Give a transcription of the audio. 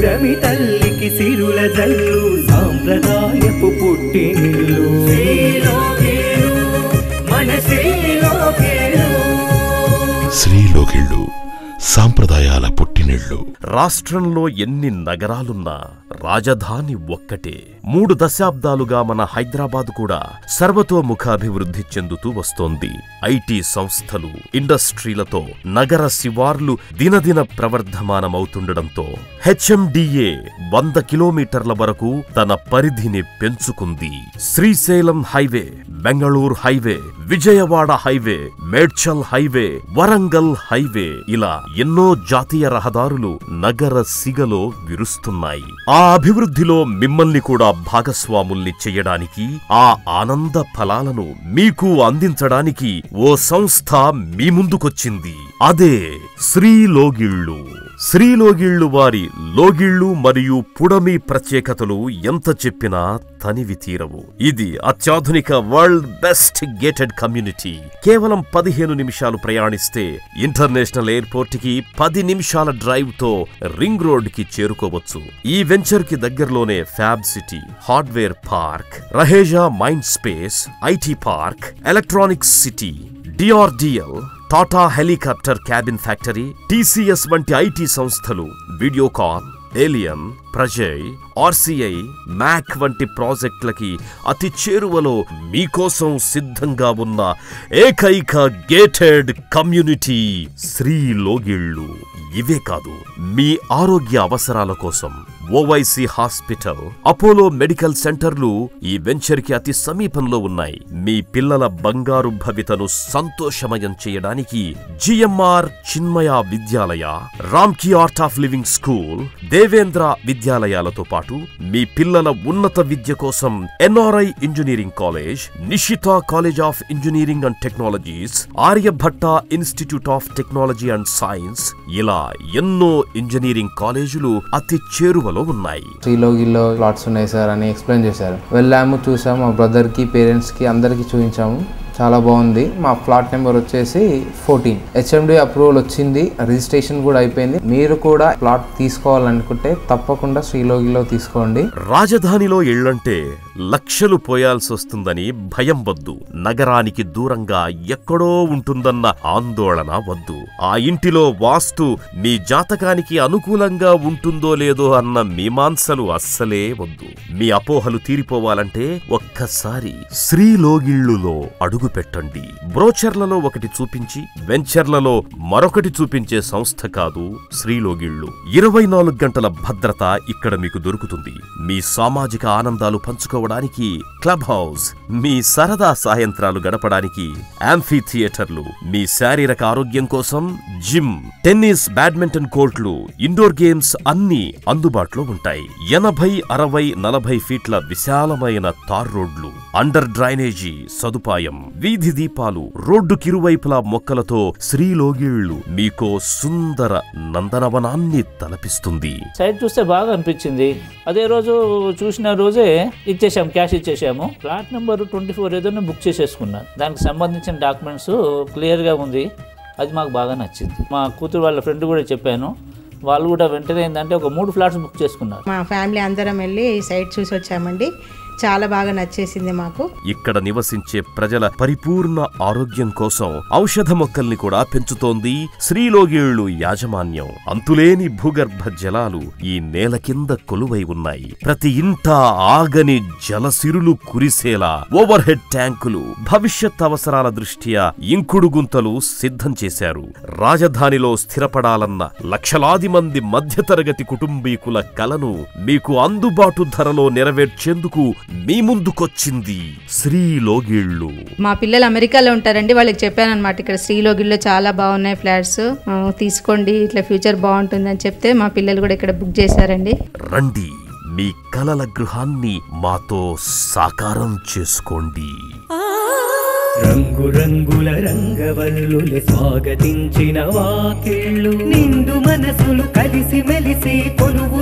పురమి తల్లికి సిరుల జల్లు సాంప్రదాయపు పుట్టినిల్లు మన శ్రీలోగిళ్ళు సాంప్రదాయాల పుట్టినిళ్ళు. రాష్ట్రంలో ఎన్ని నగరాలున్నా రాజధాని ఒక్కటే. 3 దశాబ్దాలుగా మన హైదరాబాద్ కూడా సర్వతోముఖాభివృద్ధి చెందుతూ వస్తోంది. ఐటీ సంస్థలు, ఇండస్ట్రీలతో నగర శివార్లు దినదిన ప్రవర్ధమానమవుతుండటంతో హెచ్ఎండిఏ 100 కిలోమీటర్ల వరకు తన పరిధిని పెంచుకుంది. Srisailam highway, Bengaluru highway, Vijayawada highway, Medchal highway, Warangal highway, ఇలా ఎన్నో జాతీయ రహదారులు నగర సిగలో విరుస్తున్నాయి. ఆ అభివృద్ధిలో మిమ్మల్ని కూడా భాగస్వాముల్ని చెయ్యడానికి, ఆ ఆనంద ఫలాలను మీకు అందించడానికి ఓ సంస్థ మీ ముందుకొచ్చింది. అదే శ్రీలోగిళ్ళు. శ్రీలోగిళ్ళు వారి లోగిళ్ళు మరియు పుడమి ప్రత్యేకతలు ఎంత చెప్పినా తనివి తీరవు. ఇది అత్యాధునిక వరల్డ్ బెస్ట్ గేటెడ్ కమ్యూనిటీ. కేవలం 15 నిమిషాలు ప్రయాణిస్తే ఇంటర్నేషనల్ ఎయిర్పోర్ట్ కి 10 నిమిషాల డ్రైవ్ తో రింగ్ రోడ్ కి చేరుకోవచ్చు. ఈ వెంచర్ కి దగ్గరలోనే fab city, hardware park, Raheja mind space, IT park, electronics city, DRDL, Tata helicopter cabin factory, TCS వంటి ఐటీ సంస్థలు, Videocon, alien, Prajay, RCI, Mac వంటి ప్రాజెక్టులకి అతి చేరువలో మీకోసం సిద్ధంగా ఉన్న ఏకైక గేటెడ్ కమ్యూనిటీ శ్రీలోగిళ్ళు. ఇవే కాదు, మీ ఆరోగ్య అవసరాల కోసం ఓవైసీ హాస్పిటల్, అపోలో మెడికల్ సెంటర్లు ఈ వెంచర్ కి అతి సమీపంలో ఉన్నాయి. మీ పిల్లల బంగారు భవితను సంతోషమయం చేయడానికి GMR Chinmaya Vidyalaya, Ramky art of living school, Devendra విద్యాలయాలతో పాటు మీ పిల్లల ఉన్నత విద్య కోసం NRI engineering college, Nishitha college of engineering and technologies, Aryabhatta institute of technology and science, ఇలా ఎన్నో ఇంజనీరింగ్ కాలేజీలు అతి చేరువలో ఉన్నాయి. శ్రీలోగిల్లో ప్లాట్స్ ఉన్నాయి సార్ అని ఎక్స్ప్లెయిన్ చేశారు. వెళ్ళాము, చూసాము, మా బ్రదర్ కి, పేరెంట్స్ కి అందరికి చూపించాము. చాలా బాగుంది. మా ప్లాట్ నెంబర్ వచ్చేసి 14. హెచ్ఎండి అప్రూవల్ వచ్చింది, రిజిస్ట్రేషన్ కూడా అయిపోయింది. మీరు కూడా ప్లాట్ తీసుకోవాలనుకుంటే తప్పకుండా శ్రీలోగిలో తీసుకోండి. రాజధానిలో ఇళ్లంటే లక్షలు పోయాల్సి వస్తుందని భయం వద్దు. నగరానికి దూరంగా ఎక్కడో ఉంటుందన్న ఆందోళన వద్దు. ఆ ఇంటిలో వాస్తు మీ జాతకానికి అనుకూలంగా ఉంటుందో లేదో అన్న మీమాంసలు అస్సలే వద్దు. మీ అపోహలు తీరిపోవాలంటే ఒక్కసారి శ్రీలోగిళ్ళులో అడుగు పెట్టండి. బ్రోచర్లలో ఒకటి చూపించి వెంచర్లలో మరొకటి చూపించే సంస్థ కాదు శ్రీలోగిళ్ళు. 24 గంటల భద్రత ఇక్కడ మీకు దొరుకుతుంది. మీ సామాజిక ఆనందాలు పంచుకోవడానికి క్లబ్ హౌస్, మీ సరదా సాయంత్రాలు గడపడానికి యాంఫీ థియేటర్లు, మీ శారీరక ఆరోగ్యం కోసం జిమ్, టెన్నిస్, బ్యాడ్మింటన్ కోర్టులు, ఇండోర్ గేమ్స్ అన్నీ అందుబాటులో ఉంటాయి. 80, 60, 40 ఫీట్ల విశాలమైన తార్ రోడ్లు, అండర్ డ్రైనేజీ సదుపాయం, వీధి దీపాలు, రోడ్డుకిరువైపులా మొక్కలతో శ్రీలోగిళ్ళు మీకో సుందర నందనవనాన్ని తలపిస్తుంది. సైట్ చూస్తే బాగా అనిపించింది. అదే రోజు చూసిన రోజే ఇచ్చేసాము, క్యాష్ ఇచ్చేసాము. ప్లాట్ నెంబర్ 24 ఏదో బుక్ చేసేసుకున్నాను. దానికి సంబంధించిన డాక్యుమెంట్స్ క్లియర్గా ఉంది. అది మాకు బాగా నచ్చింది. మా కూతురు వాళ్ళ ఫ్రెండ్ కూడా చెప్పాను. వాళ్ళు కూడా వెంటనే ఏంటంటే ఒక 3 ఫ్లాట్స్ బుక్ చేసుకున్నారు. మా ఫ్యామిలీ అందరం వెళ్ళి సైట్ చూసి వచ్చామండి. చాలా బాగా నచ్చేసింది మాకు. ఇక్కడ నివసించే ప్రజల పరిపూర్ణ ఆరోగ్యం కోసం ఔషధ మొక్కల్ని కూడా పెంచుతోంది శ్రీలోగిళ్ళు యాజమాన్యం. అంతులేని భూగర్భ జలాలు ఈ నేల కింద కొలువై ఉన్నాయి. ప్రతి ఇంట ఆగని జలసిరులు కురిసేలా ఓవర్ హెడ్ ట్యాంకులు, భవిష్యత్ అవసరాల దృష్ట్యా ఇంకుడు గుంతలు సిద్ధం చేశారు. రాజధానిలో స్థిరపడాలన్న లక్షలాది మంది మధ్యతరగతి కుటుంబీకుల కలను మీకు అందుబాటు ధరలో నెరవేర్చేందుకు మీ ముందుకొచ్చింది శ్రీలోగిళ్ళు. మా పిల్లలు అమెరికాలో ఉంటారండి. వాళ్ళకి చెప్పాను అనమాట, ఇక్కడ శ్రీలోగిల్లో చాలా బాగున్నాయి ఫ్లాట్స్, తీసుకోండి, ఇట్లా ఫ్యూచర్ బాగుంటుందని చెప్తే మా పిల్లలు కూడా ఇక్కడ బుక్ చేశారండి. రండి, మీ కలల గృహాన్ని మాతో సాకారం చేసుకోండి. రంగురంగుల రంగవల్లులు స్వాగతించిన వాకిళ్ళు, నిండు మనసులు కలిసి మెలిసి కొలువు